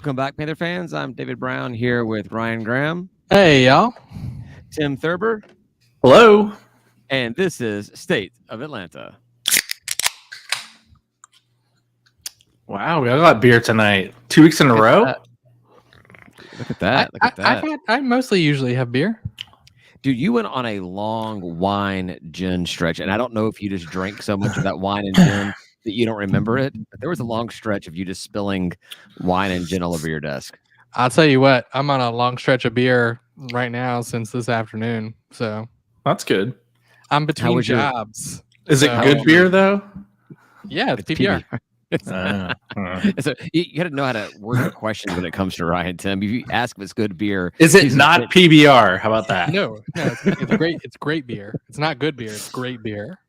Welcome back, Panther fans. I'm David Brown here with Ryan Graham. Hey, y'all. Tim Thurber. Hello. And this is State of Atlanta. Wow, we all got beer tonight. 2 weeks in a row? Look at that. Look at that. I mostly usually have beer. Dude, you went on a long wine gin stretch, and I don't know if you just drank so much of that wine and gin that you don't remember it, but there was a long stretch of you just spilling wine and gin all over your desk. I'll tell you what, I'm on a long stretch of beer right now since this afternoon, so That's good. I'm between jobs. Is it good beer, though? Yeah, it's PBR. So you got to know how to word your questions when it comes to Ryan, Tim. If you ask if it's good beer, is it not PBR? How about that? No, it's great. It's great beer. It's not good beer. It's great beer.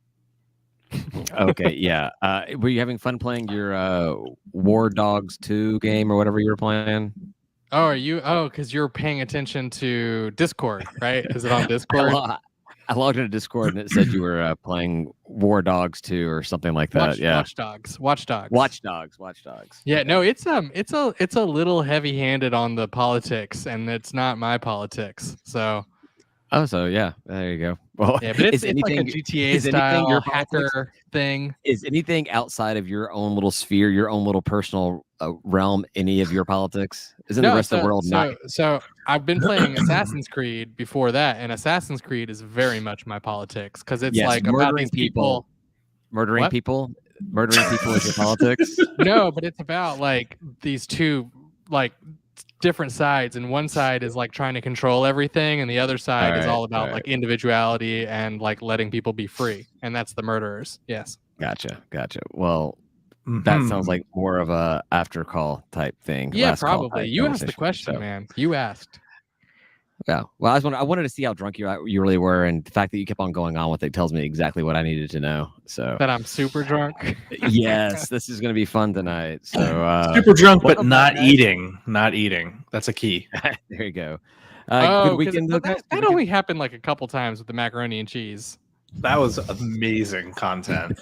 Okay, yeah. Were you having fun playing your War Dogs 2 game or whatever you were playing? Oh, are you? Oh, because you're paying attention to Discord, right? Is it on Discord? I logged into Discord and it said you were playing War Dogs 2 or something like that. Watch Dogs. Yeah, no, it's a little heavy-handed on the politics, and it's not my politics. So. Oh, so yeah, there you go. Well, yeah, but it's like a GTA style your hacker thing. Is anything outside of your own little sphere, your own little personal realm, any of your politics? Isn't the rest of the world not? So I've been playing Assassin's Creed before that, and Assassin's Creed is very much my politics because it's like about these people murdering people. Murdering people is your politics. No, but it's about like these two different sides, and one side is like trying to control everything, and the other side is all about like individuality and like letting people be free, and that's the murderers. Yes. Gotcha. Well, that sounds like more of a after call type thing. Yeah, probably. You asked the question, man. You asked. Yeah. Well, I wanted to see how drunk you really were, and the fact that you kept on going on with it tells me exactly what I needed to know. So that I'm super drunk. Yes, this is going to be fun tonight. So super drunk, but not eating. Not eating. That's a key. There you go. Good weekend. That only happened like a couple times with the macaroni and cheese. That was amazing content.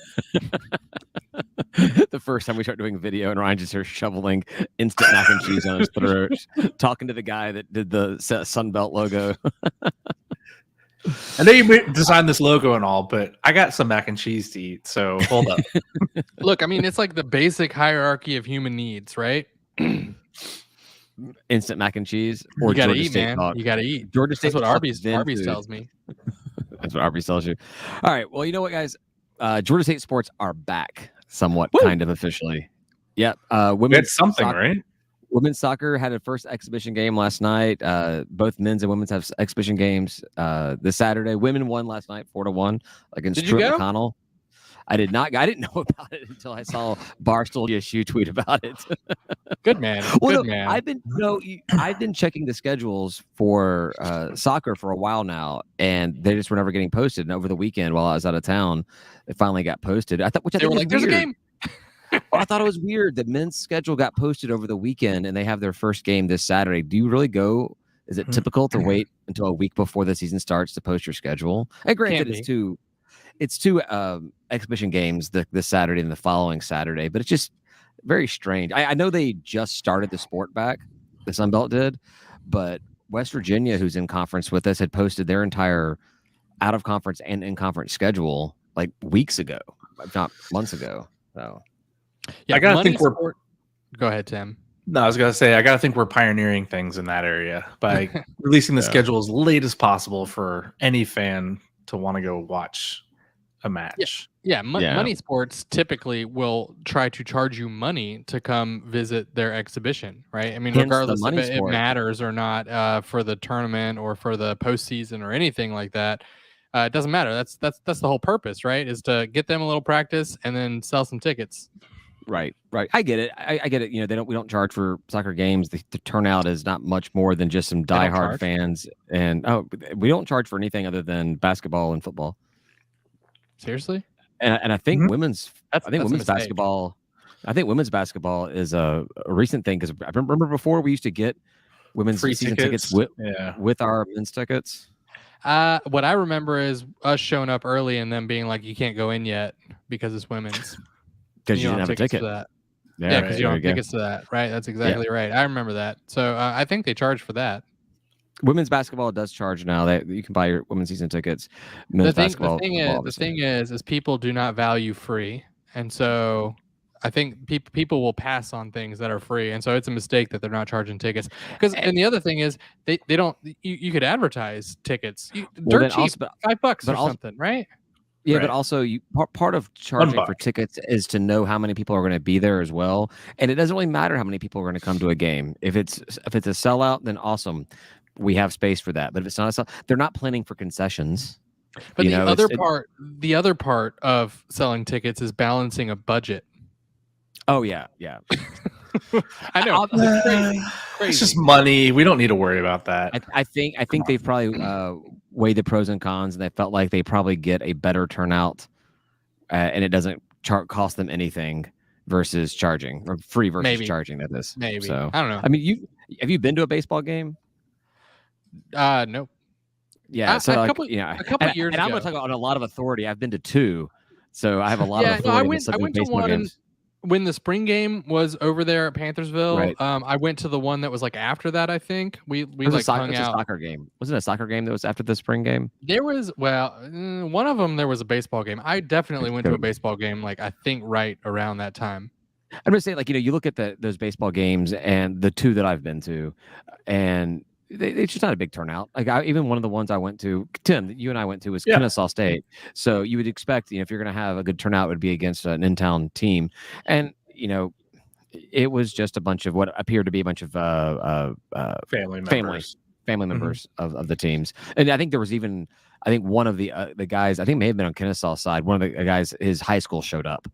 The first time we start doing video and Ryan just starts shoveling instant mac and cheese on his throat, talking to the guy that did the Sunbelt logo. I know you designed this logo and all, but I got some mac and cheese to eat, so hold up. Look, I mean, it's like the basic hierarchy of human needs, right? Instant mac and cheese, or you gotta Georgia eat, State man. dog. You gotta eat. Georgia State. That's what Arby's tells me. That's what Arby's tells you. All right. Well, you know what, guys? Georgia State sports are back, somewhat, kind of officially. Yep. Women's something, soccer, right? Women's soccer had a first exhibition game last night. Both men's and women's have exhibition games this Saturday. Women won last night 4-1 against Truett McConnell. I did not. I didn't know about it until I saw Barstool Yeshu tweet about it. Good man. Well, Good man. I've been checking the schedules for soccer for a while now, and they just were never getting posted. And over the weekend, while I was out of town, it finally got posted. I thought, they were like, "There's a game." I thought it was weird. The men's schedule got posted over the weekend, and they have their first game this Saturday. Do you really go? Is it typical to wait until a week before the season starts to post your schedule? And granted, it's two exhibition games this Saturday and the following Saturday, but it's just very strange. I know they just started the sport back, the Sun Belt did, but West Virginia, who's in conference with us, had posted their entire out of conference and in conference schedule like weeks ago, if not months ago. So yeah, I gotta think we're. Go ahead, Tim. No, I was gonna say I gotta think we're pioneering things in that area by releasing the schedule as late as possible for any fan to want to go watch a match. Money Sports typically will try to charge you money to come visit their exhibition, right? I mean, regardless if it matters or not for the tournament or for the postseason or anything like that, it doesn't matter. That's the whole purpose, right? Is to get them a little practice and then sell some tickets. Right. I get it. I get it. You know, we don't charge for soccer games. The turnout is not much more than just some diehard fans, and we don't charge for anything other than basketball and football. Seriously? And I think women's basketball. I think women's basketball is a recent thing because I remember before we used to get women's season tickets with our men's tickets. What I remember is us showing up early and them being like, "You can't go in yet because it's women's." Because you didn't have a ticket. Yeah, because you don't have tickets to that, right? That's exactly right. I remember that. So I think they charge for that. Women's basketball does charge now. That you can buy your women's season tickets. Men's basketball. The thing is people do not value free, and so I think people will pass on things that are free, and so it's a mistake that they're not charging tickets. And the other thing is they don't. You could advertise tickets. Dirt cheap, also, $5 or something, right? Yeah, right. But also part of charging for tickets is to know how many people are going to be there as well. And it doesn't really matter how many people are going to come to a game. If it's a sellout, then awesome. We have space for that. But if it's not a sellout, they're not planning for concessions. But the other part of selling tickets is balancing a budget. Oh yeah. I know. Crazy. It's just money. We don't need to worry about that. I think they've probably weighed the pros and cons, and they felt like they probably get a better turnout, and it doesn't cost them anything versus charging, or free versus charging. That is maybe. So I don't know. I mean, have you been to a baseball game? No. Yeah, so a couple years ago. And I'm going to talk on a lot of authority. I've been to 2, so I have a lot of authority. I went to one when the spring game was over there at Panthersville. Right. I went to the one that was like after that. I think we like hung out. A soccer game. Wasn't it a soccer game that was after the spring game? There was one of them. There was a baseball game. I definitely went to a baseball game. Like I think right around that time. I'm going to say, like, you look at those baseball games and the 2 that I've been to, and it's just not a big turnout. Like even one of the ones I went to, Tim, that you and I went to was Kennesaw State. So you would expect, if you're going to have a good turnout, it would be against an in-town team. And, it was just a bunch of what appeared to be a bunch of family members of the teams. And I think there was even, one of the guys, I think may have been on Kennesaw side. One of the guys, his high school showed up.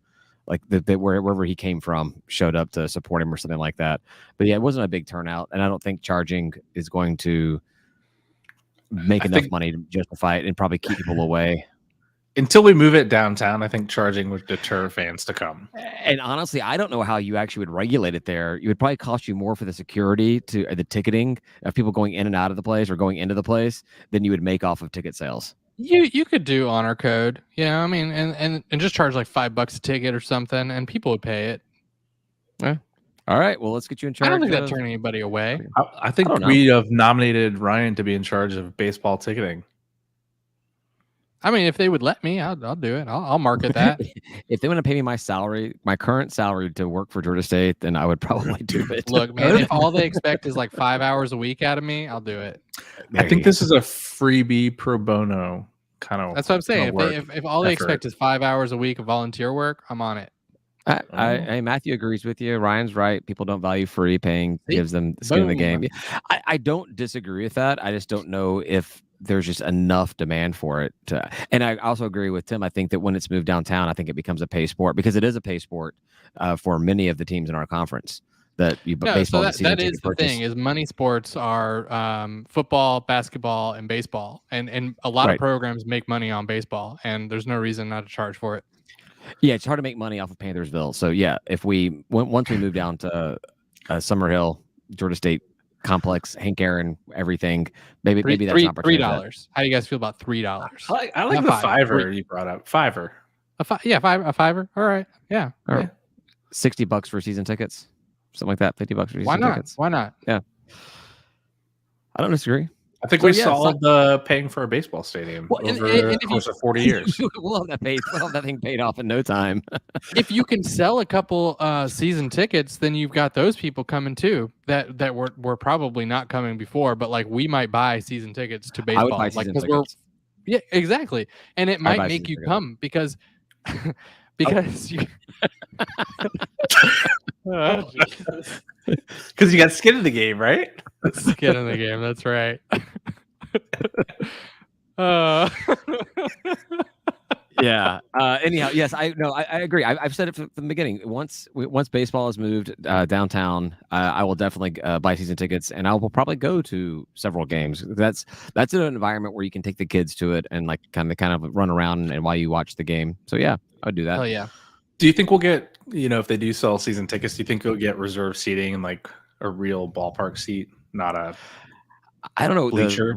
Like wherever he came from showed up to support him or something like that. But yeah, it wasn't a big turnout, and I don't think charging is going to make enough money to justify it and probably keep people away. Until we move it downtown, I think charging would deter fans to come. And honestly, I don't know how you actually would regulate it there. It would probably cost you more for the security the ticketing of people going in and out of the place or going into the place than you would make off of ticket sales. You could do honor code, I mean, and just charge like $5 a ticket or something, and people would pay it. Yeah. All right. Well, let's get you in charge. I don't think that turned anybody away. I think we have nominated Ryan to be in charge of baseball ticketing. I mean, if they would let me, I'll do it. I'll market that. If they want to pay me my current salary to work for Georgia State, then I would probably do it. Look, man, if all they expect is like 5 hours a week out of me, I'll do it. I think this is a freebie pro bono kind of. That's what I'm saying. If all they expect is 5 hours a week of volunteer work, I'm on it. Matthew agrees with you. Ryan's right. People don't value free. Paying gives them the skin in the game. I don't disagree with that. I just don't know if there's just enough demand for it. And I also agree with Tim. I think that when it's moved downtown, I think it becomes a pay sport because it is a pay sport for many of the teams in our conference. Baseball that is the thing is money sports are football, basketball, and baseball, and a lot of programs make money on baseball, and there's no reason not to charge for it. Yeah, it's hard to make money off of Panthersville. So yeah, if once we move down to Summerhill, Georgia State complex, Hank Aaron, everything, maybe that's an opportunity. $3. How do you guys feel about $3? I like the $5 you brought up. $5. A $5. All right. Yeah. All right. $60 for season tickets. Something like that, $50 for season tickets. Why not? Yeah. I don't disagree. I think we solved paying for a baseball stadium over the course of 40 years. We'll have that thing paid off in no time. If you can sell a couple season tickets, then you've got those people coming too that were probably not coming before, but like we might buy season tickets to baseball. I would buy season tickets. Yeah, exactly. And it might make you come because you because you got skin in the game, right? Skin in the game, that's right. Yeah. Anyhow, yes, I agree. I've said it from the beginning. Once baseball has moved downtown, I will definitely buy season tickets, and I will probably go to several games. That's an environment where you can take the kids to it and like kind of run around and while you watch the game. So yeah, I would do that. Oh yeah. Do you think we'll get, if they do sell season tickets, do you think you'll get reserved seating and like a real ballpark seat, not a I don't know. bleacher?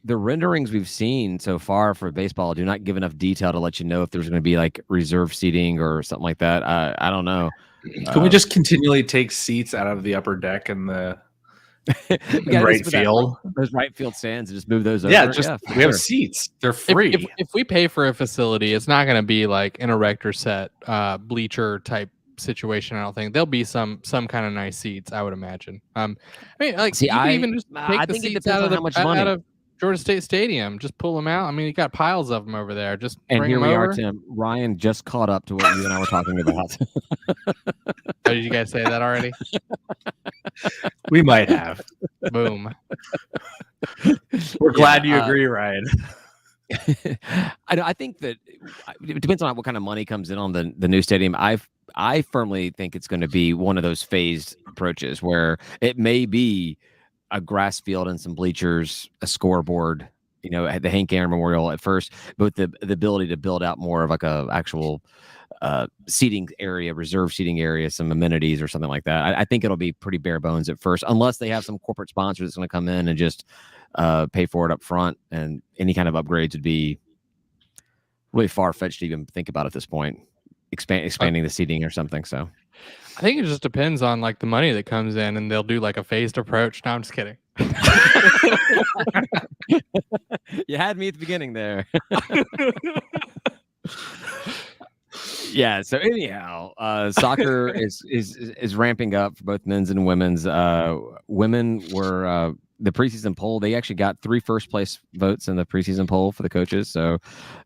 The renderings we've seen so far for baseball do not give enough detail to let you know if there's going to be like reserve seating or something like that. I don't know. Can we just continually take seats out of the upper deck and the right field? Those right field stands and just move those over. Yeah, we have seats. They're free. If we pay for a facility, it's not going to be like an erector set, bleacher type situation. I don't think there'll be some kind of nice seats. I would imagine. I mean, like, even just take the seats out of Georgia State Stadium. Just pull them out. I mean, you got piles of them over there. Just and bring here them we over. are, Tim. Ryan just caught up to what you and I were talking about. Oh, did you guys say that already? We might have. Boom. We're glad you agree, Ryan. I think that it depends on what kind of money comes in on the new stadium. I firmly think it's going to be one of those phased approaches where it may be a grass field and some bleachers, a scoreboard, at the Hank Aaron Memorial at first, but the ability to build out more of like a actual seating area, reserve seating area, some amenities or something like that. I think it'll be pretty bare bones at first, unless they have some corporate sponsor that's going to come in and just pay for it up front. And any kind of upgrades would be really far-fetched to even think about at this point, expanding the seating or something. So I think it just depends on like the money that comes in, and they'll do like a phased approach. No, I'm just kidding. You had me at the beginning there. Yeah. So anyhow, soccer is ramping up for both men's and women's. Women were the preseason poll. They actually got 3 first place votes in the preseason poll for the coaches. So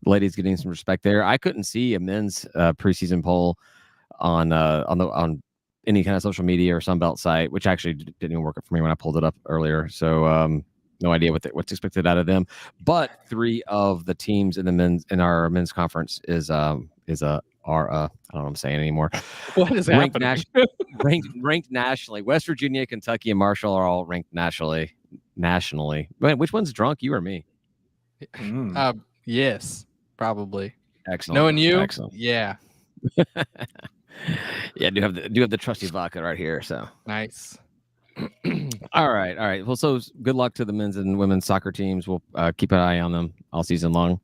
the ladies getting some respect there. I couldn't see a men's preseason poll on any kind of social media or Sunbelt site, which actually didn't even work for me when I pulled it up earlier. So no idea what's expected out of them. But 3 of the teams in our men's conference are I don't know what I'm saying anymore. What is happening? Ranked nationally. West Virginia, Kentucky, and Marshall are all ranked nationally. Wait, which one's drunk, you or me? Yes, probably. Excellent. Knowing you, excellent. Yeah. Yeah, do have the trusty vodka right here. So nice. All right. Well, so good luck to the men's and women's soccer teams. We'll keep an eye on them all season long,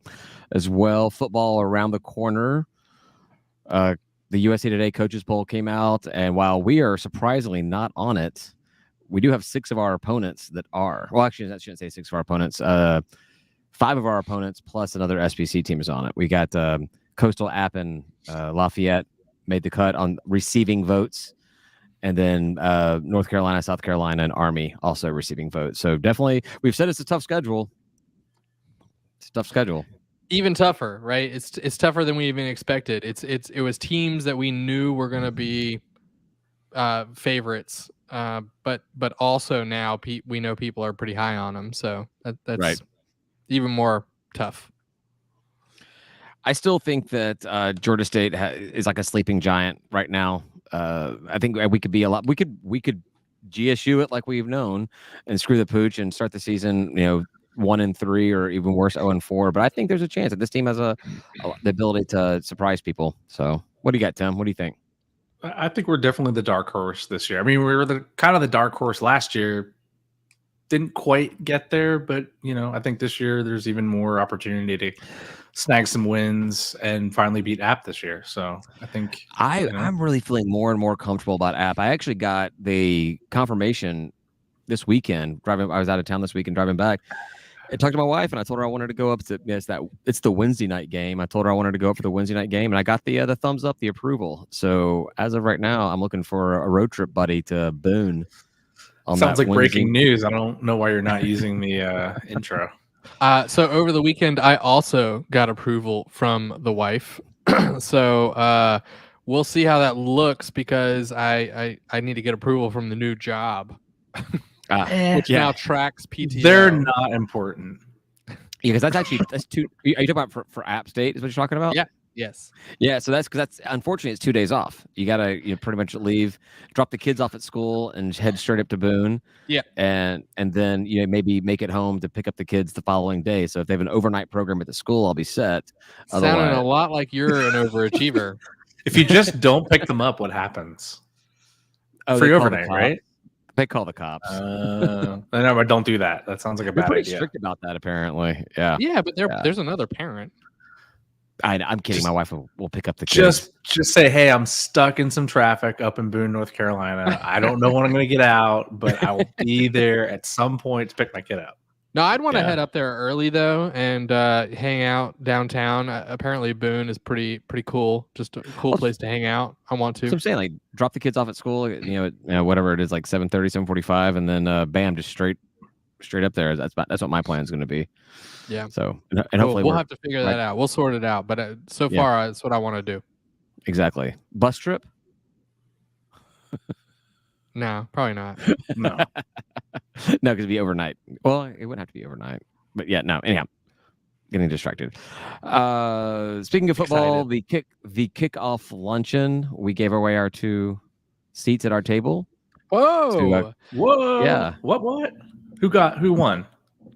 as well. Football around the corner. The USA Today Coaches Poll came out, and while we are surprisingly not on it, we do have 6 of our opponents that are. Well, actually, I shouldn't say 6 of our opponents. 5 of our opponents plus another SBC team is on it. We got Coastal App and Lafayette made the cut on receiving votes, and then North Carolina, South Carolina, and Army also receiving votes. So definitely, we've said it's a tough schedule. It's a tough schedule. Even tougher, right? It's tougher than we even expected. It was teams that we knew were going to be favorites, but also now we know people are pretty high on them. So that's right. Even more tough. I still think that Georgia State is like a sleeping giant right now. I think we could be a lot. We could GSU it like we've known and screw the pooch and start the season, 1-3 or even worse, 0-4. But I think there's a chance that this team has the ability to surprise people. So what do you got, Tim? What do you think? I think we're definitely the dark horse this year. I mean, we were the dark horse last year. Didn't quite get there, but I think this year there's even more opportunity to snag some wins and finally beat App this year. So I think I'm really feeling more and more comfortable about App. I actually got the confirmation this weekend. I was out of town this weekend, driving back. I talked to my wife and I told her I wanted to go up to it's the Wednesday night game. I told her I wanted to go up for the Wednesday night game, and I got the thumbs up, the approval. So as of right now, I'm looking for a road trip buddy to Boone. Sounds like breaking news. I don't know why you're not using the intro. So over the weekend, I also got approval from the wife. So we'll see how that looks, because I need to get approval from the new job. Which now tracks PTO. They're not important. Yeah, because that's 2. Are you talking about for App State? Is what you're talking about? Yeah. Yes. Yeah. So that's unfortunately, it's 2 days off. You gotta pretty much leave, drop the kids off at school, and head straight up to Boone. Yeah. And then maybe make it home to pick up the kids the following day. So if they have an overnight program at the school, I'll be set. Sounding a lot like you're an overachiever. If you just don't pick them up, what happens? Free overnight, right? They call the cops. No, but don't do that. That sounds like a bad idea. Strict about that, apparently. Yeah. Yeah, but there's another parent. I'm kidding. My wife will pick up the kids. Just say, hey, I'm stuck in some traffic up in Boone, North Carolina. I don't know when I'm going to get out, but I will be there at some point to pick my kid up. No, I'd want to head up there early though and hang out downtown. Apparently, Boone is pretty cool. Just a cool place to hang out. I want to. So I'm saying, like, drop the kids off at school. Whatever it is, like 7:30, 7:45, and then bam, just straight up there. That's what my plan is going to be. Yeah. So and hopefully we'll have to figure that out. We'll sort it out. But so far, that's what I want to do. Exactly. Bus trip? No, probably not. No. No, because it'd be overnight. Well, it wouldn't have to be overnight. But yeah, no. Anyhow, getting distracted. Speaking of football, the kickoff luncheon, we gave away our 2 seats at our table. Whoa! Whoa! Yeah. What? Who won?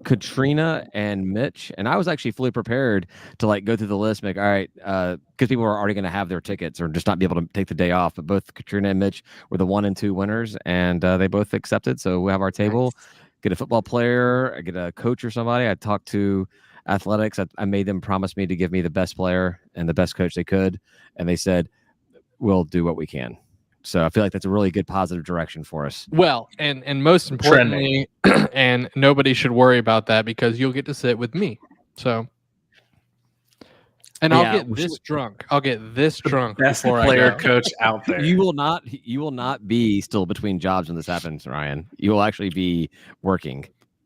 Katrina and Mitch, and I was actually fully prepared to like go through the list, make all right, because people were already going to have their tickets or just not be able to take the day off. But both Katrina and Mitch were the 1 and 2 winners, and they both accepted. So we have our table. Nice. Get a football player, get a coach or somebody. I talked to athletics. I made them promise me to give me the best player and the best coach they could, and they said we'll do what we can. So I feel like that's a really good positive direction for us. Well, and most importantly, and nobody should worry about that because you'll get to sit with me. So, and I'll get this drunk. I'll get this drunk. Best before player I go. coach out there. You will not be still between jobs when this happens, Ryan. You will actually be working.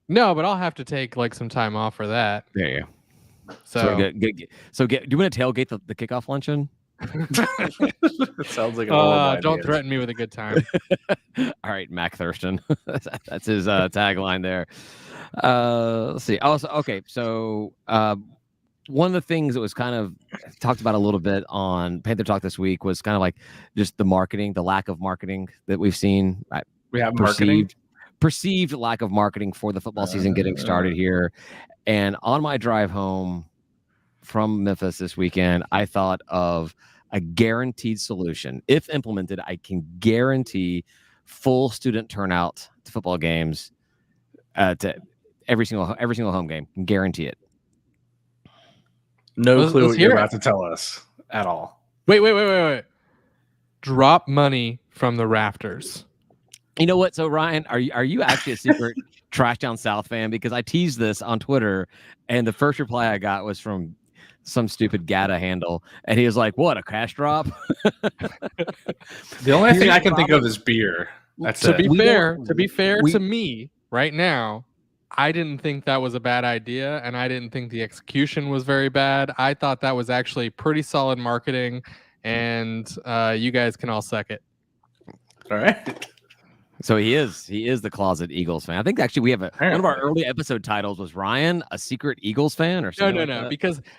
No, but I'll have to take like some time off for that. There you go. So do you want to tailgate the kickoff luncheon? It sounds like a don't threaten me with a good time. All right, Mac Thurston. That's his tagline there. Let's see. Also, okay, so one of the things that was kind of talked about a little bit on Panther Talk this week was kind of like just the marketing, the lack of marketing that we've seen. We have perceived lack of marketing for the football season getting started here. And on my drive home from Memphis this weekend, I thought of a guaranteed solution. If implemented, I can guarantee full student turnout to football games, to every single home game. Can guarantee it. No clue what you're about to tell us at all. Wait. Drop money from the rafters. You know what? So Ryan, are you actually a secret Trash Down South fan? Because I teased this on Twitter, and the first reply I got was from some stupid Gata handle, and he was like, "What, a cash drop?" The only thing I can think of is beer. To be fair to me right now, I didn't think that was a bad idea, and I didn't think the execution was very bad. I thought that was actually pretty solid marketing, and you guys can all suck it. All right. So he is the closet Eagles fan. I think actually we have one of our early episode titles was Ryan, a secret Eagles fan, or something. No,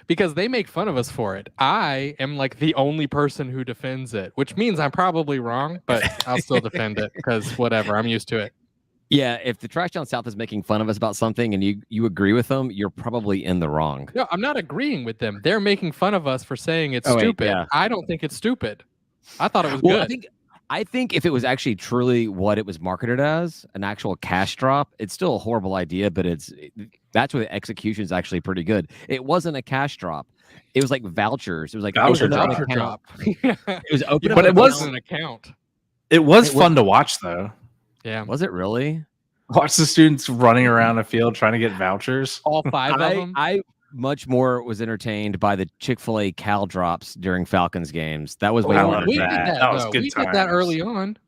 because they make fun of us for it. I am like the only person who defends it, which means I'm probably wrong, but I'll still defend it because whatever, I'm used to it. Yeah, if the Trash Down South is making fun of us about something and you agree with them, you're probably in the wrong. No, I'm not agreeing with them. They're making fun of us for saying it's stupid. Yeah. I don't think it's stupid. I thought it was good. I think if it was actually truly what it was marketed as, an actual cash drop, it's still a horrible idea, but that's where the execution is actually pretty good. It wasn't a cash drop. It was like vouchers. It was like voucher drop. It was open, but it wasn't an account. It was fun to watch though. Yeah. Was it really? Watch the students running around the field trying to get vouchers. All 5 of them? I much more was entertained by the Chick-fil-A Cal drops during Falcons games. That was we did that early on.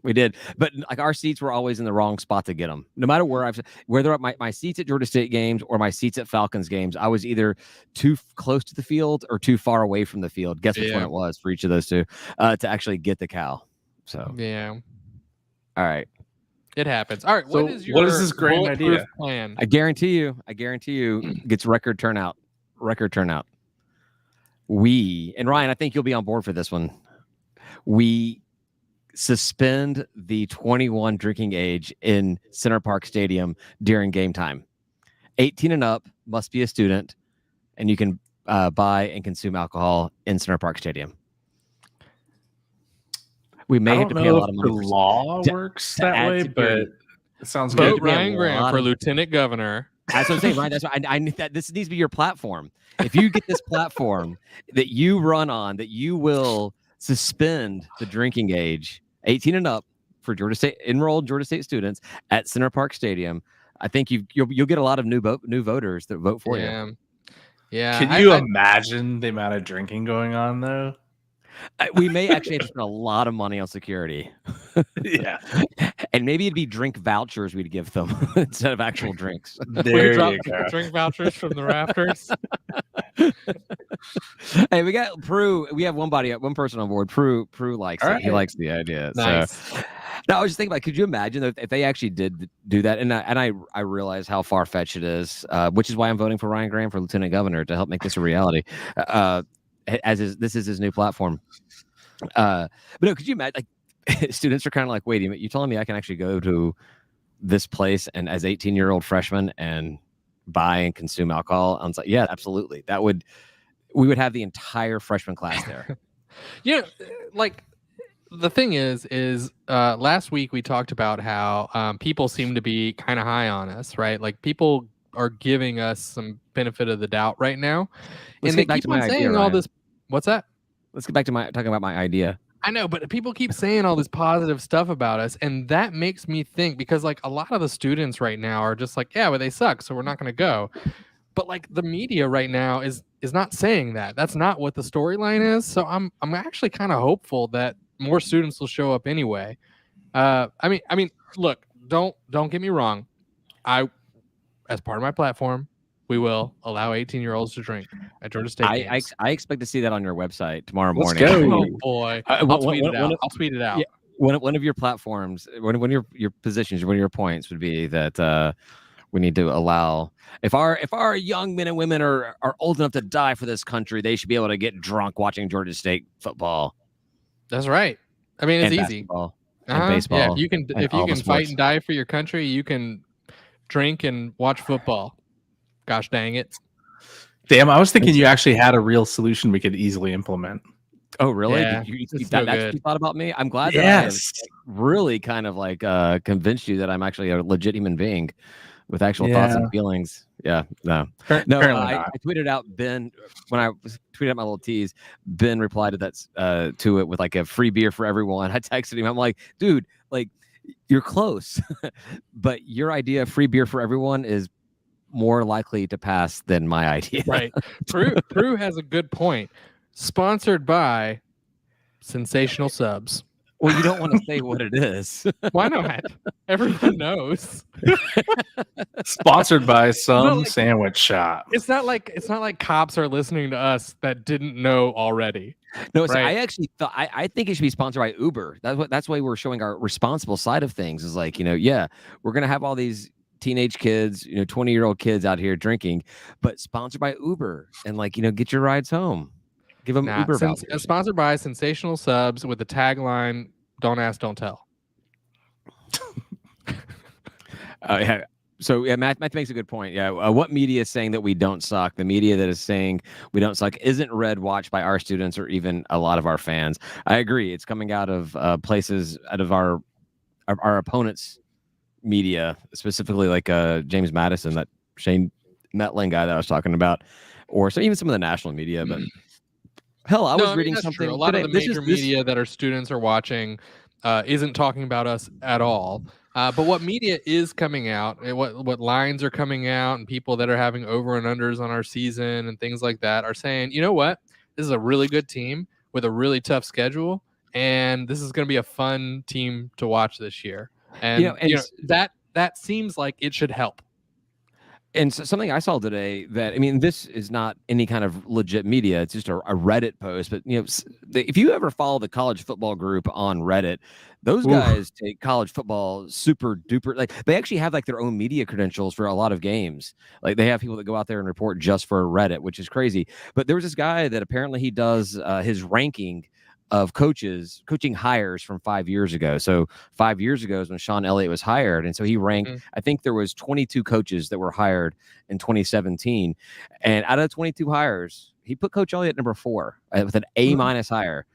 We did, but like our seats were always in the wrong spot to get them. No matter whether my seats at Georgia State games or my seats at Falcons games, I was either too close to the field or too far away from the field. Guess which one it was for each of those two to actually get the Cal. So yeah. All right. It happens. All right. So what is this grand idea? Plan? I guarantee you gets record turnout. And Ryan, I think you'll be on board for this one. We suspend the 21 drinking age in Center Parc Stadium during game time. 18 and up must be a student, and you can buy and consume alcohol in Center Parc Stadium. We may have to pay a lot of money. The law works that way, but it sounds good. good. Ryan Graham for lieutenant governor That's what I'm saying, Ryan. That's why I need that. This needs to be your platform. If you get this platform that you run on, that you will suspend the drinking age 18 and up for Georgia State enrolled Georgia State students at Center Park Stadium, I think you'll get a lot of new voters that vote for you. Yeah. Can you imagine the amount of drinking going on though? We may actually have to spend a lot of money on security. Yeah. And maybe it'd be drink vouchers we'd give them instead of actual drinks. There you go. Drink vouchers from the rafters. Hey, we got Prue. We have one person on board. Prue likes it. Right. He likes the idea. Nice. So, no, I was just thinking about, could you imagine if they actually did do that? And I realize how far-fetched it is, which is why I'm voting for Ryan Graham for lieutenant governor to help make this a reality. This is his new platform. But no, could you imagine, like, students are kind of like, wait a minute, you're telling me I can actually go to this place and as 18-year-old freshman and buy and consume alcohol? I was like, yeah, absolutely. We would have the entire freshman class there. Yeah, like the thing is last week we talked about how people seem to be kind of high on us, right? Like people are giving us some benefit of the doubt right now. Let's and they keep on saying all this. What's that? Let's get back to talking about my idea. I know, but people keep saying all this positive stuff about us, and that makes me think, because like a lot of the students right now are just like, yeah, but they suck, so we're not going to go. But like the media right now is not saying that. That's not what the storyline is. So I'm actually kind of hopeful that more students will show up anyway. I mean, look, don't get me wrong. As part of my platform, we will allow 18-year-olds to drink at Georgia State games. I expect to see that on your website tomorrow morning. Let's go. Oh boy, I'll tweet it out. I'll tweet it out. Yeah, one of your platforms, one of your positions, one of your points would be that we need to allow, if our young men and women are old enough to die for this country, they should be able to get drunk watching Georgia State football. That's right. I mean, it's easy. And baseball. Yeah, if you can fight and die for your country, you can drink and watch football. Gosh dang it. Damn, I was thinking you actually had a real solution we could easily implement. Oh, really? Yeah, that's what you thought about me? I'm glad that I have really kind of like convinced you that I'm actually a legit human being with actual thoughts and feelings. Yeah, no. I tweeted out Ben, when I tweeted out my little tease, Ben replied to that to it with like a free beer for everyone. I texted him. I'm like, dude, like you're close, but your idea of free beer for everyone is more likely to pass than my idea. Right. Prue has a good point. Sponsored by Sensational Subs. Well, you don't want to say what it is. Why not? Everyone knows. Sponsored by some sandwich shop. It's not like cops are listening to us that didn't know already. No, right? I actually thought I think it should be sponsored by Uber. That's why we're showing our responsible side of things. Is like, yeah, we're gonna have all these teenage kids, 20-year-old kids out here drinking, but sponsored by Uber, and like, get your rides home. Give them Uber vouchers. Sponsored by Sensational Subs with the tagline, "Don't ask, don't tell." Yeah. So yeah, Matt makes a good point. Yeah, what media is saying that we don't suck? The media that is saying we don't suck isn't read, watched by our students or even a lot of our fans. I agree. It's coming out of places, out of our opponents' media, specifically like James Madison, that Shane Metling guy that I was talking about, or so even some of the national media. But hell, I was reading something. True. A lot of the major media that our students are watching isn't talking about us at all. But what media is coming out, and what lines are coming out, and people that are having over and unders on our season and things like that are saying, you know what, this is a really good team with a really tough schedule, and this is going to be a fun team to watch this year. And, that seems like it should help. And so something I saw today that, I mean, this is not any kind of legit media. It's just a Reddit post. But, if you ever follow the college football group on Reddit, those guys take college football super duper. Like, they actually have like their own media credentials for a lot of games. Like, they have people that go out there and report just for Reddit, which is crazy. But there was this guy that apparently he does his ranking of coaching hires from 5 years ago. So 5 years ago is when Sean Elliott was hired. And so he ranked, I think there was 22 coaches that were hired in 2017. And out of the 22 hires, he put Coach Elliott number 4 with an A- hire.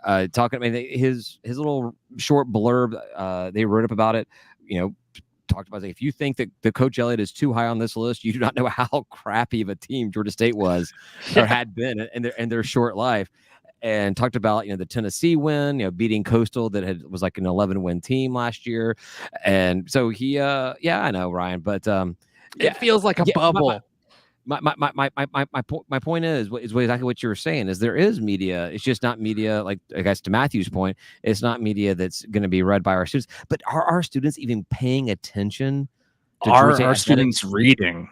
His little short blurb, they wrote up about it, talked about, like, if you think that the Coach Elliott is too high on this list, you do not know how crappy of a team Georgia State was or had been in their short life. And talked about, the Tennessee win, beating Coastal that was like an 11-win team last year. And so he, I know, Ryan, but it feels like a bubble. My point is exactly what you were saying. Is there is media? It's just not media. Like, I guess to Matthew's point, it's not media that's going to be read by our students. But are our students even paying attention? Are our students reading?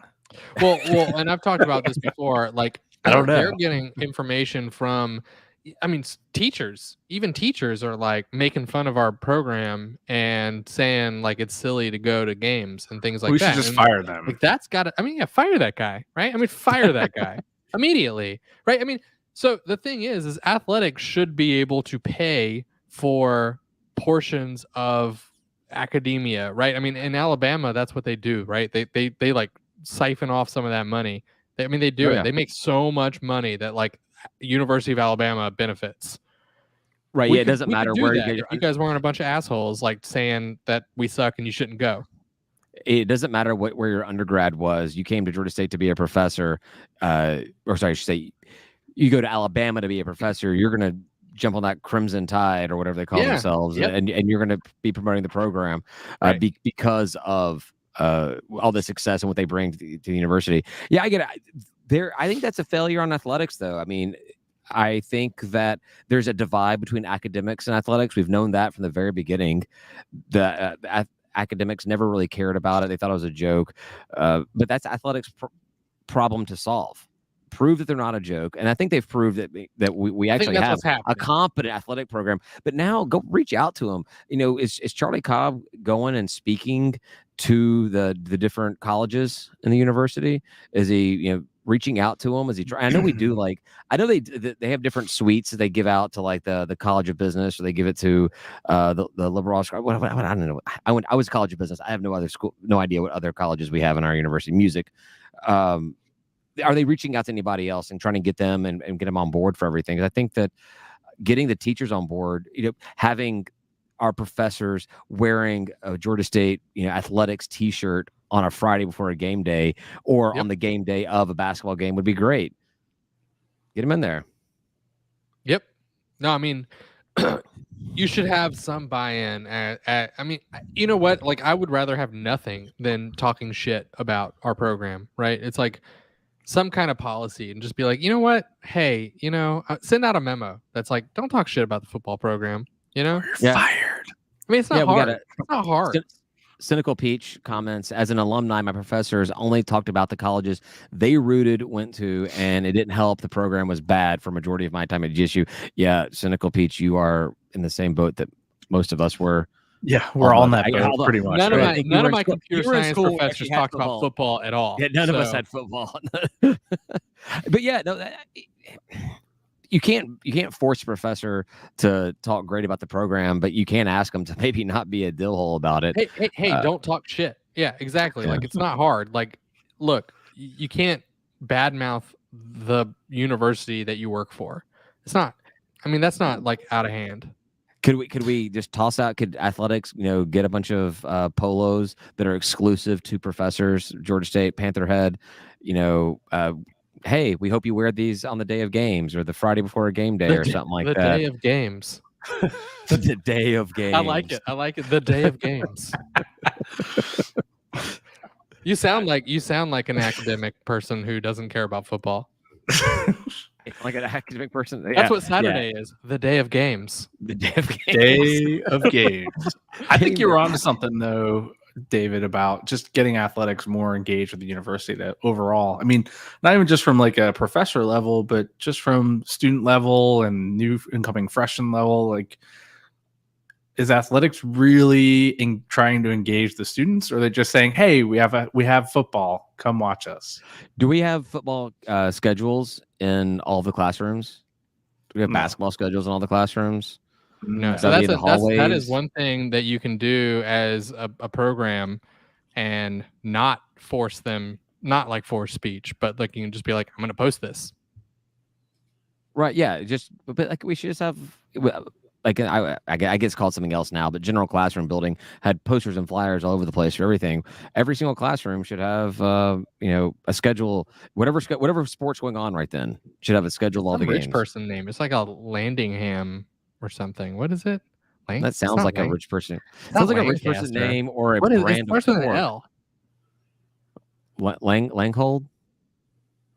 Well, and I've talked about this before. Like, I don't know. They're getting information from. I mean, teachers, even teachers are like making fun of our program and saying like it's silly to go to games and things like that. We should just fire them. Like, that's got to, fire that guy, right? Fire that guy immediately, right? So the thing is athletics should be able to pay for portions of academia, right? In Alabama, that's what they do, right? They like siphon off some of that money. They do it. Yeah. They make so much money that like University of Alabama benefits. Right. It doesn't matter where you guys weren't a bunch of assholes like saying that we suck and you shouldn't go. It doesn't matter where your undergrad was. You came to Georgia State to be a professor, I should say you go to Alabama to be a professor. You're going to jump on that Crimson Tide or whatever they call themselves, and you're going to be promoting the program because of all the success and what they bring to the university. Yeah, I get it. I think that's a failure on athletics, though. I think that there's a divide between academics and athletics. We've known that from the very beginning. The academics never really cared about it. They thought it was a joke. But that's athletics' problem to solve. Prove that they're not a joke. And I think they've proved that we actually have a competent athletic program. But now go reach out to them. Is Charlie Cobb going and speaking to the different colleges in the university? Is he, reaching out to them? Is he trying? I know we do. Like, I know they have different suites that they give out to like the College of Business, or they give it to the liberal arts. I don't know. I was College of Business. I have no idea what other colleges we have in our university. Music. Are they reaching out to anybody else and trying to get them and get them on board for everything? Because I think that getting the teachers on board, having our professors wearing a Georgia State, athletics T-shirt on a Friday before a game day, or on the game day of a basketball game would be great. Get them in there. Yep. No, you should have some buy-in. You know what? Like, I would rather have nothing than talking shit about our program, right? It's like some kind of policy and just be like, you know what? Hey, send out a memo that's like, don't talk shit about the football program. You're fired. It's not hard. It's not hard. Cynical Peach comments, as an alumni, my professors only talked about the colleges they went to, and it didn't help. The program was bad for majority of my time at GSU. Yeah, Cynical Peach, you are in the same boat that most of us were. Yeah, we're all in that boat, pretty much. None of my computer science professors talked about football at all. Yeah, none of us had football. But yeah, no. You can't force a professor to talk great about the program, but you can ask them to maybe not be a dillhole about it. Hey, don't talk shit. Yeah, exactly. Like, it's not hard. Like, look, you can't badmouth the university that you work for. It's not. That's not like out of hand. Could we just toss out? Could athletics, get a bunch of polos that are exclusive to professors? Georgia State, Panther Head, hey, we hope you wear these on the day of games or the Friday before a game day or something like that. The day of games. The day of games. I like it. The day of games. You sound like an academic person who doesn't care about football. Like an academic person. That's what Saturday is. The day of games. The day of games. Day of games. I think you're onto something though, David, about just getting athletics more engaged with the university overall. Not even just from like a professor level, but just from student level and new incoming freshman level. Like, is athletics really trying to engage the students, or are they just saying, hey, we have football, come watch us? Do we have football schedules in all the classrooms? Do we have basketball schedules in all the classrooms? No, so that is one thing that you can do as a program, and not force them, not like force speech, but like you can just be like, I'm going to post this. Right. Yeah. But like we should just have. like I guess it's called something else now, but general classroom building had posters and flyers all over the place for everything. Every single classroom should have a schedule, whatever sport's going on right then should have a schedule of all the games. Rich person name. It's like a Landingham or something. What is it? That sounds like a rich person. Sounds like a rich person name or a brand of sport. L? Langhold?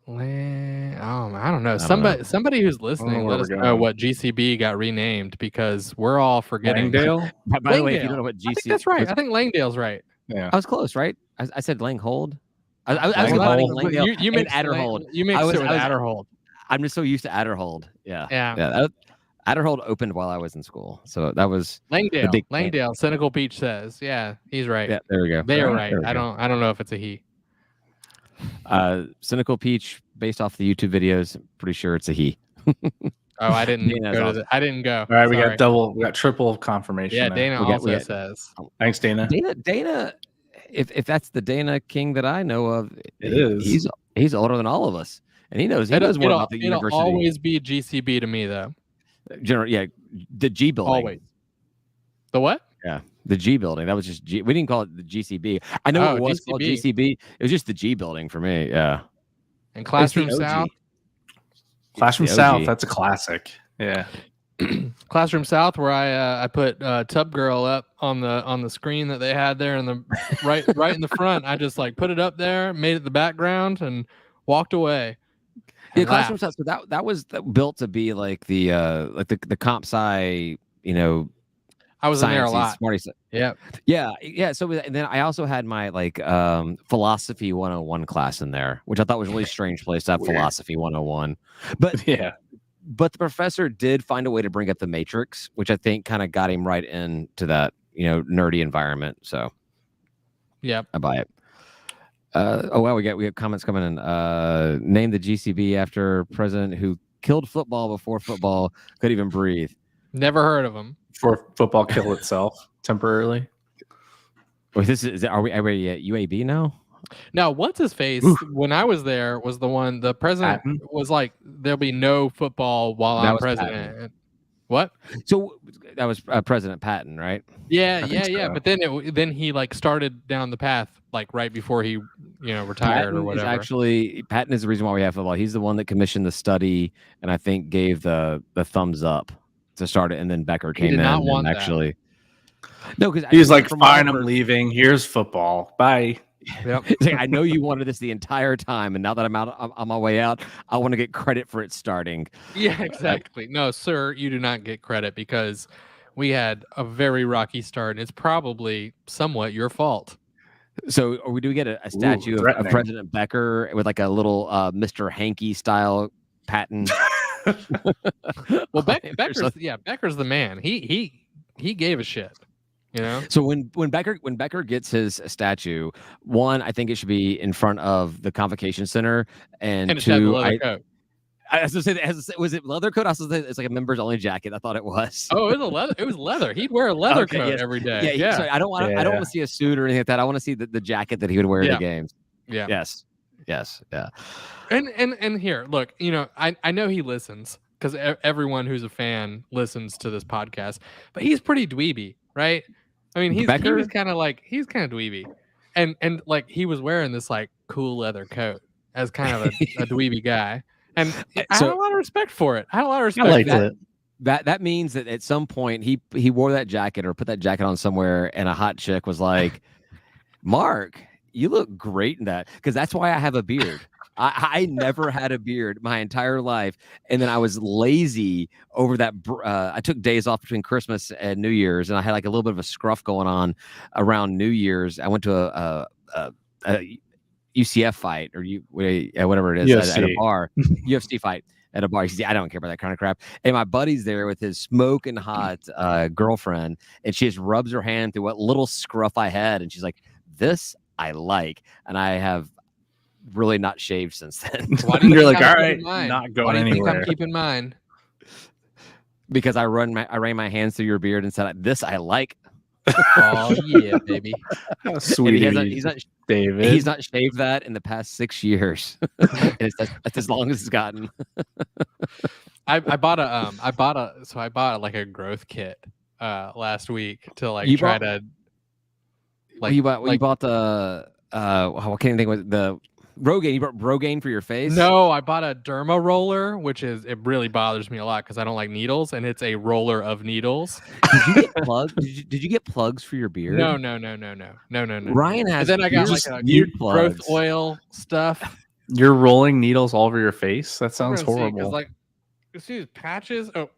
I don't know. Somebody who's listening, let us know what GCB got renamed, because we're all forgetting. Langdale? By the way, if you don't know what GCB, I think that's right. I think Langdale's right. Yeah, I was close, right? I said Langhold. I was combining Langdale. You mixed Adderhold. You mixed it with Adderhold. I'm just so used to Adderhold. Yeah. Adderhold opened while I was in school, so that was Langdale. Cynical Peach says, "Yeah, he's right." Yeah, there we go. They are right. I don't know if it's a he. Cynical Peach, based off the YouTube videos, I'm pretty sure it's a he. I didn't go. I didn't go. All right, we got triple confirmation. Yeah, Dana also says. Thanks, Dana. Dana, if that's the Dana King that I know of, it is. He's older than all of us, and he knows more about the university. It'll always be GCB to me, though. The G building. Always. The what? Yeah. The G building. That was just G. We didn't call it the GCB. I know it was called GCB. It was just the G building for me. Yeah. And Classroom South. Classroom South. That's a classic. Yeah. Classroom South, where I put Tub Girl up on the screen that they had there in the right in the front. I just put it up there, made it the background, and walked away. Yeah, Classroom South. So that was built to be like the comp sci. I was in there a lot. Yeah. So then I also had my philosophy 101 class in there, which I thought was a really strange place to have philosophy 101. But but the professor did find a way to bring up the Matrix, which I think kind of got him right into that nerdy environment. So yeah, I buy it. We have comments coming in. Name the GCB after president who killed football before football could even breathe. Never heard of him. For football kill itself temporarily. Wait, are we at UAB now? No, what's his face? When I was there, was the president Patton? Was like, there'll be no football while I'm president. Patton. What? So that was President Patton, right? Yeah. But then he started down the path right before he retired Patton or whatever. Patton is the reason why we have football. He's the one that commissioned the study and I think gave the thumbs up to start it, and then Becker came in and actually. No, because he's fine, I'm leaving. Here's football. Bye. Yep. I know you wanted this the entire time, and now that I'm on my way out, I want to get credit for it starting. Yeah, exactly. No, sir, you do not get credit because we had a very rocky start, and it's probably somewhat your fault. So we do get a statue of President Becker with a little Mr. Hanky style Patton. Well, Becker's the man. He gave a shit. So when Becker gets his statue, one, I think it should be in front of the Convocation Center, and two, coat. I was going to say, was it leather coat? I was going to say it's like a members only jacket. I thought it was. Oh, it was leather. He'd wear a leather coat every day. Yeah. Sorry, I don't want to see a suit or anything like that. I want to see the jacket that he would wear in the games. Yeah. Yes. Yeah. And here, look, I know he listens because everyone who's a fan listens to this podcast, but he's pretty dweeby, right? I mean, he was kind of dweeby, and he was wearing this cool leather coat as kind of a dweeby guy, and I had a lot of respect for it. I had a lot of respect. I liked it. That means that at some point he wore that jacket or put that jacket on somewhere, and a hot chick was like, "Mark, you look great in that," because that's why I have a beard. I never had a beard my entire life, and then I was lazy over that. I took days off between Christmas and New Year's, and I had a little bit of a scruff going on around New Year's. I went to a UCF fight or whatever it is at a bar, UFC fight at a bar. He says, I don't care about that kind of crap. And my buddy's there with his smoking hot girlfriend, and she just rubs her hand through what little scruff I had, and she's like, "This I like," and I have really not shaved since then. Why do you're all right, not going anywhere. I'm keeping mine because I ran my hands through your beard and said, "This I like." Oh yeah, baby. How sweet. He's not David. He's not shaved that in the past 6 years. That's as long as it's gotten. I bought like a growth kit last week to like you bought the what you bought the what can you think with the Rogaine? You bought Rogaine for your face? No, I bought a derma roller, which it really bothers me a lot because I don't like needles, and it's a roller of needles. Did you get plugs? Did you get plugs for your beard? No. Ryan has. And then I got like a growth oil stuff. You're rolling needles all over your face. That sounds horrible. Like, you see these patches? Oh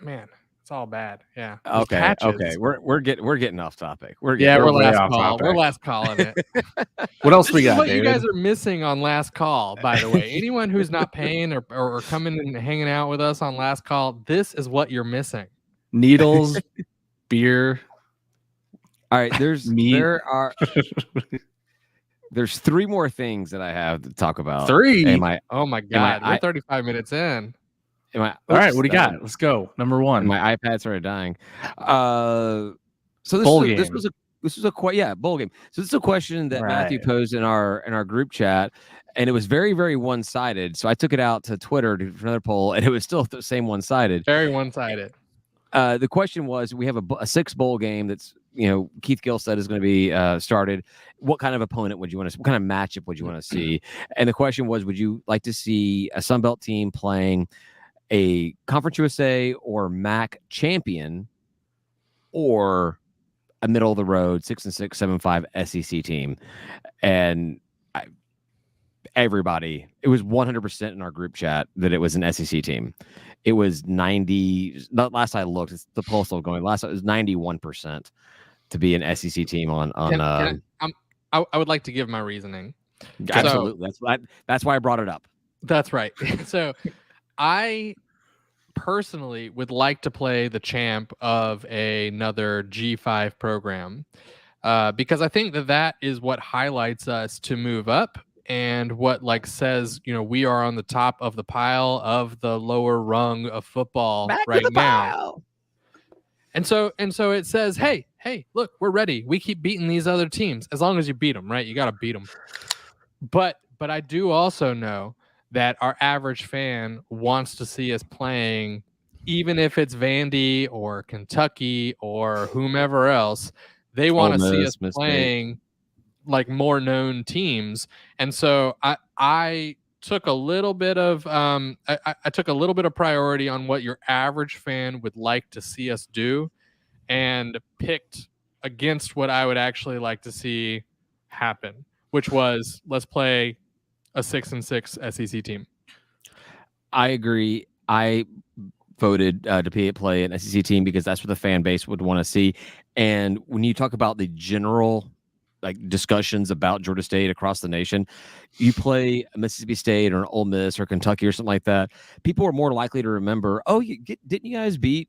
man, it's all bad. Yeah. Okay. We're getting off topic. We're last call. We're last calling it. What else we got? What David? You guys are missing on last call, by the way. Anyone who's not paying or coming and hanging out with us on last call, this is what you're missing. Needles, beer. All right. There's 3 more things that I have to talk about. 3? Oh my God. We're 35 minutes in. All right, what do you got? Let's go. Number 1. My iPad started dying. So bowl game. This was a bowl game. So this is a question that Matthew posed in our group chat, and it was very, very one-sided. So I took it out to Twitter to another poll, and it was still the same one-sided. Very one-sided. The question was, we have a 6 bowl game that's, Keith Gill said is going to be started. What kind of opponent would you want to see? What kind of matchup would you want to see? And the question was, would you like to see a Sun Belt team playing a Conference USA or MAC champion, or a middle of the road 6-6, 7-5 SEC team? And everybody, it was 100% in our group chat that it was an SEC team. It was 90. Last I looked, it's the poll still going. Last it was 91% to be an SEC team on. I would like to give my reasoning. Absolutely, that's why I brought it up. That's right. So I personally would like to play the champ of another G5 program because I think that is what highlights us to move up, and what says, we are on the top of the pile of the lower rung of football right now. And so it says, hey, look, we're ready. We keep beating these other teams. As long as you beat them, right? You got to beat them. But I do also know that our average fan wants to see us playing, even if it's Vandy or Kentucky or whomever else. They want to see us playing like more known teams. And so I took a little bit of I took a little bit of priority on what your average fan would like to see us do, and picked against what I would actually like to see happen, which was, let's play a 6-6 SEC team. I agree. I voted to play an SEC team because that's what the fan base would want to see. And when you talk about the general discussions about Georgia State across the nation, you play Mississippi State or an Ole Miss or Kentucky or something like that, people are more likely to remember, didn't you guys beat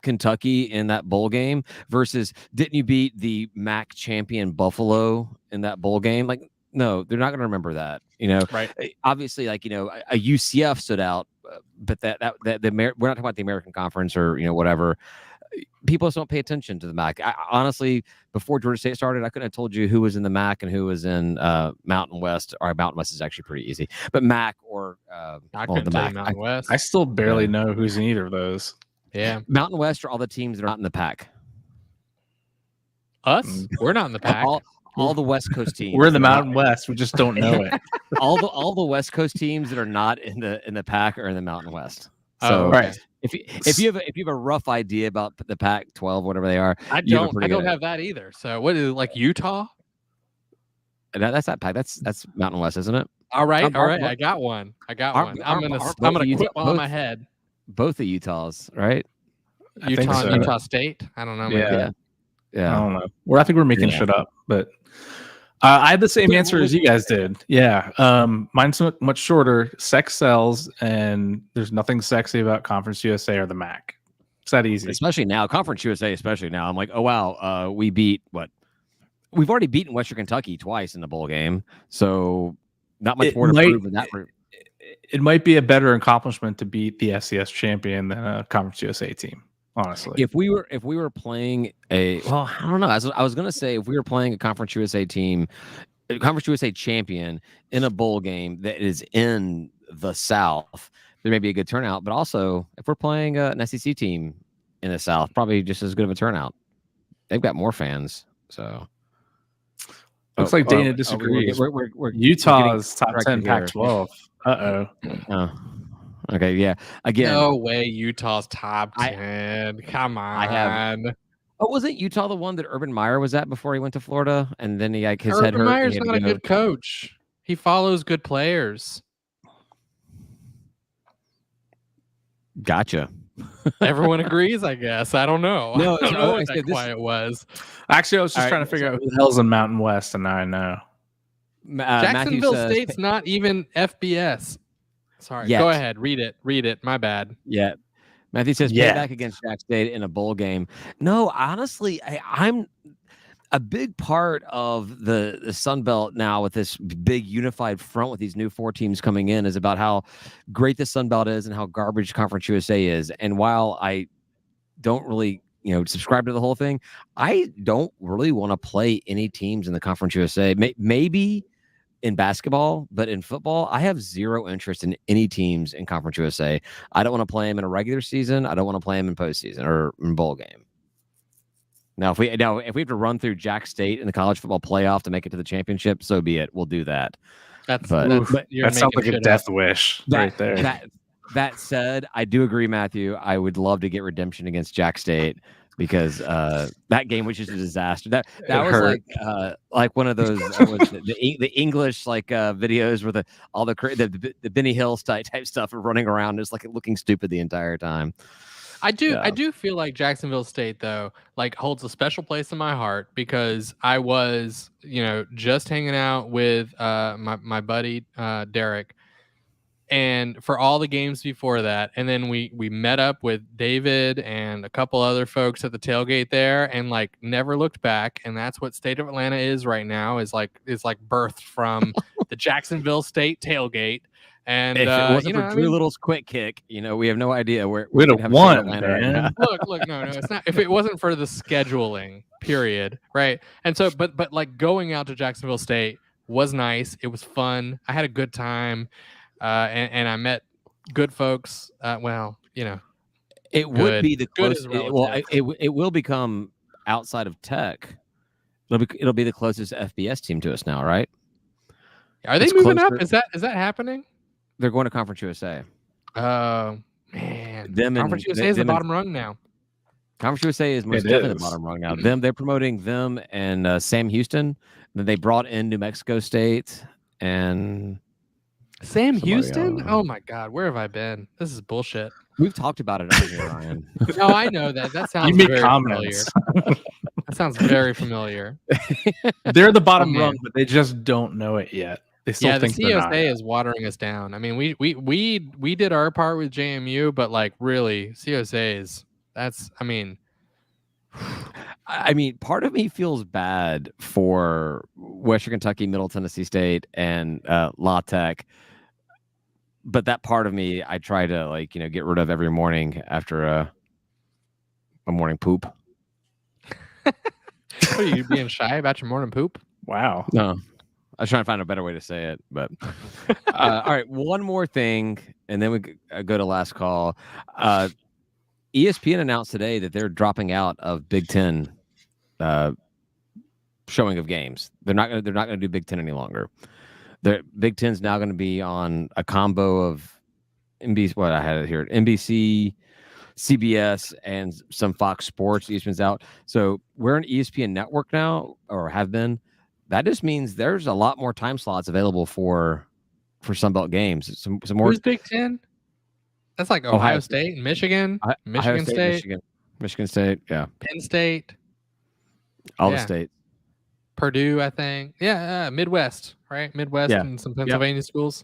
Kentucky in that bowl game, versus didn't you beat the MAC champion Buffalo in that bowl game? No, they're not going to remember that. Right? Obviously, a UCF stood out, but we're not talking about the American Conference or whatever. People just don't pay attention to the MAC. Honestly, before Georgia State started, I couldn't have told you who was in the MAC and who was in Mountain West. Or Mountain West is actually pretty easy, but MAC or the MAC. Mountain West. I still barely know who's in either of those. Yeah, Mountain West are all the teams that are not in the pack. Us? We're not in the pack. All the West Coast teams. We're in the Mountain West. We just don't know it. all the West Coast teams that are not in the pack are in the Mountain West. So right. If you have a rough idea about the Pac-12, whatever they are, I don't have that either. So what is it, Utah? That's not Pac. That's Mountain West, isn't it? All right. I got one. I'm gonna quit while I'm ahead. Both the Utahs, right? Utah State. I don't know. Yeah. I don't know. I think we're making shit up, but I had the same answer as you guys did. Yeah. Mine's much shorter. Sex sells, and there's nothing sexy about Conference USA or the MAC. It's that easy. Especially now, Conference USA. Especially now, I'm like, oh wow, we beat what? We've already beaten Western Kentucky twice in the bowl game, so not much more to prove in that. It might be a better accomplishment to beat the FCS champion than a Conference USA team. Honestly, if we were playing I don't know. I was gonna say, if we were playing a Conference USA team, a Conference USA champion in a bowl game that is in the South, there may be a good turnout. But also, if we're playing an SEC team in the South, probably just as good of a turnout. They've got more fans. So looks like Dana disagrees. We're Utah's top 10 Pac-12. Oh, okay, yeah. Again, no way. Utah's top 10. Come on. Oh, wasn't Utah the one that Urban Meyer was at before he went to Florida? And then he his head hurt. Urban Meyer's not a good coach. He follows good players. Gotcha. Everyone agrees, I guess. I don't know. No, I don't know what that quiet was. Actually, I was just trying to figure out who the hell's in Mountain West, and now I know. Jacksonville State's not even FBS. Sorry, go ahead. Read it. My bad. Yeah. Matthew says payback against Jack State in a bowl game. No, honestly, I'm a big part of the Sun Belt now with this big unified front with these new 4 teams coming in is about how great the Sun Belt is and how garbage Conference USA is. And while I don't really, subscribe to the whole thing, I don't really want to play any teams in the Conference USA. Maybe in basketball, but in football, I have zero interest in any teams in Conference USA. I don't want to play them in a regular season. I don't want to play them in postseason or in bowl game. Now, if we have to run through Jack State in the college football playoff to make it to the championship, so be it. We'll do that. That sounds like a death wish right there. That said, I do agree, Matthew. I would love to get redemption against Jack State because that game was just a disaster. That was like one of those the English videos where all the Benny Hills type stuff of running around is like looking stupid the entire time. I do feel like Jacksonville State though holds a special place in my heart because I was just hanging out with my buddy Derek, and for all the games before that, and then we met up with David and a couple other folks at the tailgate there, and never looked back. And that's what State of Atlanta is right now. Is birthed from the Jacksonville State tailgate. And if it wasn't for Drew Little's quick kick, we have no idea where we'd have won. Man. Look, no, it's not. If it wasn't for the scheduling period, right? And so, but going out to Jacksonville State was nice. It was fun. I had a good time, and I met good folks. It would be the closest. It will become outside of Tech. It'll be the closest FBS team to us now, right? Are they moving up? Is that happening? They're going to Conference USA. Oh, man. Conference USA is the bottom rung now. Conference USA is most definitely the bottom rung now. They're promoting them and Sam Houston. Then they brought in New Mexico State and Sam Houston? Oh, my God. Where have I been? This is bullshit. We've talked about it on here, Ryan. No, I know that. That sounds very familiar. That sounds very familiar. They're the bottom rung, but they just don't know it yet. They still think the CSA is watering us down. I mean, we did our part with JMU, but really, CSA's part of me feels bad for Western Kentucky, Middle Tennessee State, and La Tech. But that part of me, I try to get rid of every morning after a morning poop. Are you being shy about your morning poop? Wow. No. I was trying to find a better way to say it, but all right. One more thing, and then we go to last call. ESPN announced today that they're dropping out of Big Ten showing of games. They're not going to do Big Ten any longer. The Big Ten's now going to be on a combo of NBC. What I had it here, NBC, CBS, and some Fox Sports. ESPN's out, so we're an ESPN network now, or have been. That just means there's a lot more time slots available for Sunbelt games. Some more. Who's Big Ten? That's Ohio State and Michigan. Michigan State. Michigan State. Yeah. Penn State. All the states. Purdue, I think. Yeah, Midwest, right? Midwest and some Pennsylvania schools.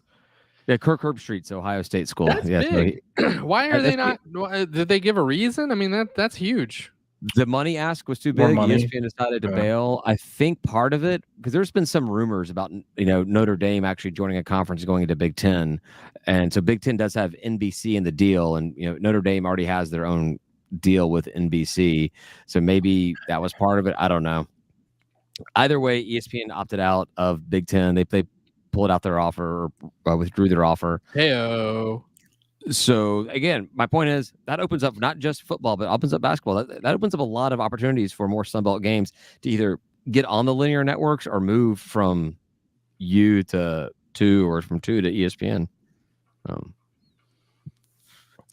Yeah, Kirk Herbstreit's Ohio State school. That's big. Why are they not? Did they give a reason? I mean, that's huge. The money ask was too big. ESPN decided to bail. I think part of it, because there's been some rumors about Notre Dame actually joining a conference going into Big Ten, and so Big Ten does have NBC in the deal, and Notre Dame already has their own deal with NBC, so maybe that was part of it. I don't know. Either way, ESPN opted out of Big Ten. They pulled out their offer or withdrew their offer. Heyo. So again, my point is that opens up not just football, but opens up basketball. That opens up a lot of opportunities for more Sunbelt games to either get on the linear networks or move from U to 2 or from 2 to ESPN.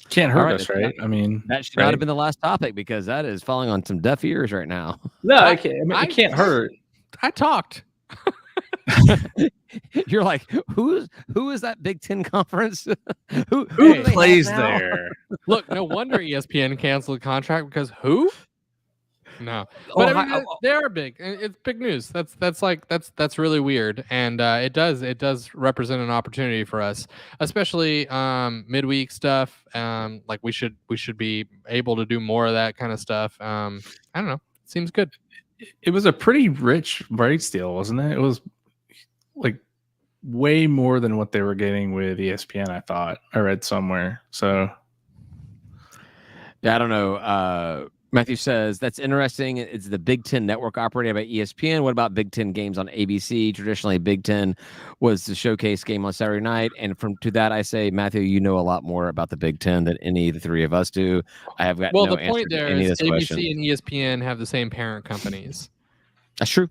Can't hurt us, right? I mean, that should not have been the last topic because that is falling on some deaf ears right now. No, it can't hurt. I talked. You're like, who is that Big Ten conference? who plays there? Look, no wonder ESPN canceled the contract because who? No, but they are big. It's big news. That's really weird, and it does represent an opportunity for us, especially midweek stuff. Like we should be able to do more of that kind of stuff. I don't know. Seems good. It was a pretty rich rights deal, wasn't it? It was like way more than what they were getting with ESPN. I thought I read somewhere. So yeah, I don't know. Matthew says that's interesting. It's the Big Ten network operated by ESPN. What about Big Ten games on ABC? Traditionally, Big Ten was the showcase game on Saturday night. And to that, I say, Matthew, you know a lot more about the Big Ten than any of the three of us do. I have got no answer to any of this question. ABC and ESPN have the same parent companies. That's true.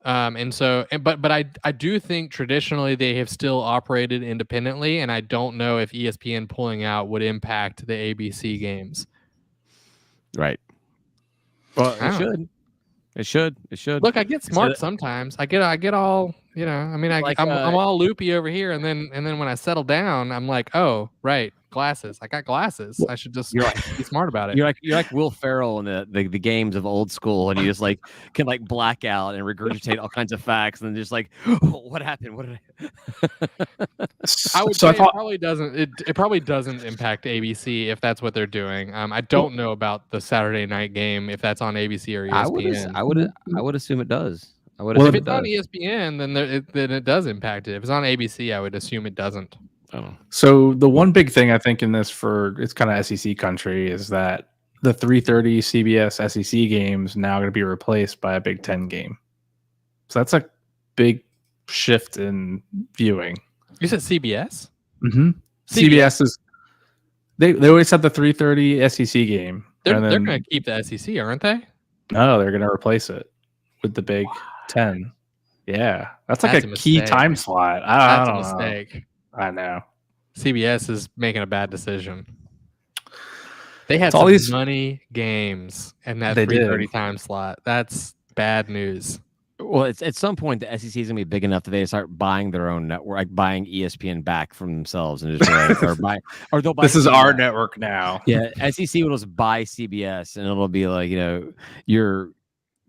And so, but I do think traditionally they have still operated independently, and I don't know if ESPN pulling out would impact the ABC games. Right. Well, it should. Look, I get smart sometimes. I get all, I mean, I'm all loopy over here, and then when I settle down, I'm like, oh, right, glasses. I got glasses. I should just be smart about it. You're like Will Ferrell in the games of old school, and you just like can like black out and regurgitate all kinds of facts, and then just like, what happened? What did I would say it probably doesn't impact ABC if that's what they're doing. I don't know about the Saturday night game if that's on ABC or ESPN. I would assume it does. If it's on ESPN, then it does impact it. If it's on ABC, I would assume it doesn't. Oh. So the one big thing I think in this it's kind of SEC country is that the 3:30 CBS SEC games now going to be replaced by a Big Ten game. So that's a big shift in viewing. You said CBS? Mm-hmm. CBS is they always had the 3:30 SEC game. They're going to keep the SEC, aren't they? No, they're going to replace it with the Big Ten. Yeah, that's like a key time slot. That's a mistake. I know. CBS is making a bad decision. They had all these money games and that 3:30 time slot. That's bad news. Well, it's at some point the SEC is gonna be big enough that they start buying their own network, like buying ESPN back from themselves, and just they'll buy. This is our network now. Yeah, SEC will just buy CBS, and it'll be like your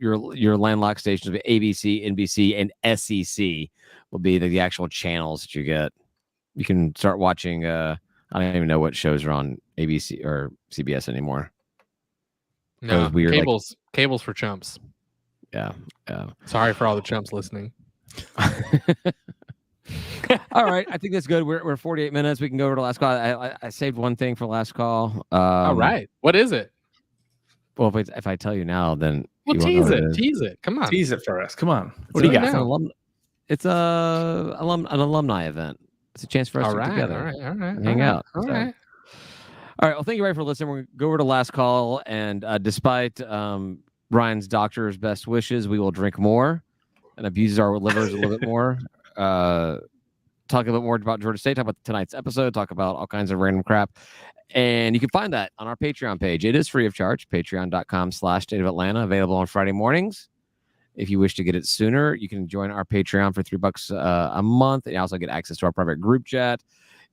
landlocked stations will be ABC, NBC, and SEC will be the actual channels that you get. You can start watching. I don't even know what shows are on ABC or CBS anymore. No, weird, cables for chumps. Yeah. Sorry for all the chumps listening. All right, I think that's good. We're 48 minutes. We can go over to last call. I saved one thing for last call. All right, what is it? Well, if I tell you now, then tease it. Come on, tease it for us. Come on. What do you got? It's an alumni event. It's a chance for us to get together. All right. Hang out. All right. Well, thank you, Ray, for listening. We're going to go over to last call, and despite Ryan's doctor's best wishes, we will drink more and abuse our livers a little bit more. Talk a bit more about Georgia State, talk about tonight's episode, talk about all kinds of random crap. And you can find that on our Patreon page. It is free of charge, patreon.com/State of Atlanta, available on Friday mornings. If you wish to get it sooner, you can join our Patreon for $3 a month. And you also get access to our private group chat,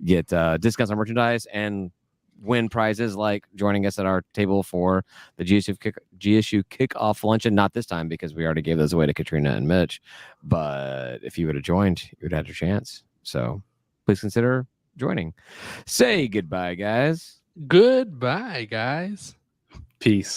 get discounts on merchandise, and win prizes like joining us at our table for the GSU kickoff luncheon. Not this time because we already gave those away to Katrina and Mitch. But if you would have joined, you would have had your chance. So please consider joining. Say goodbye, guys. Goodbye, guys. Peace.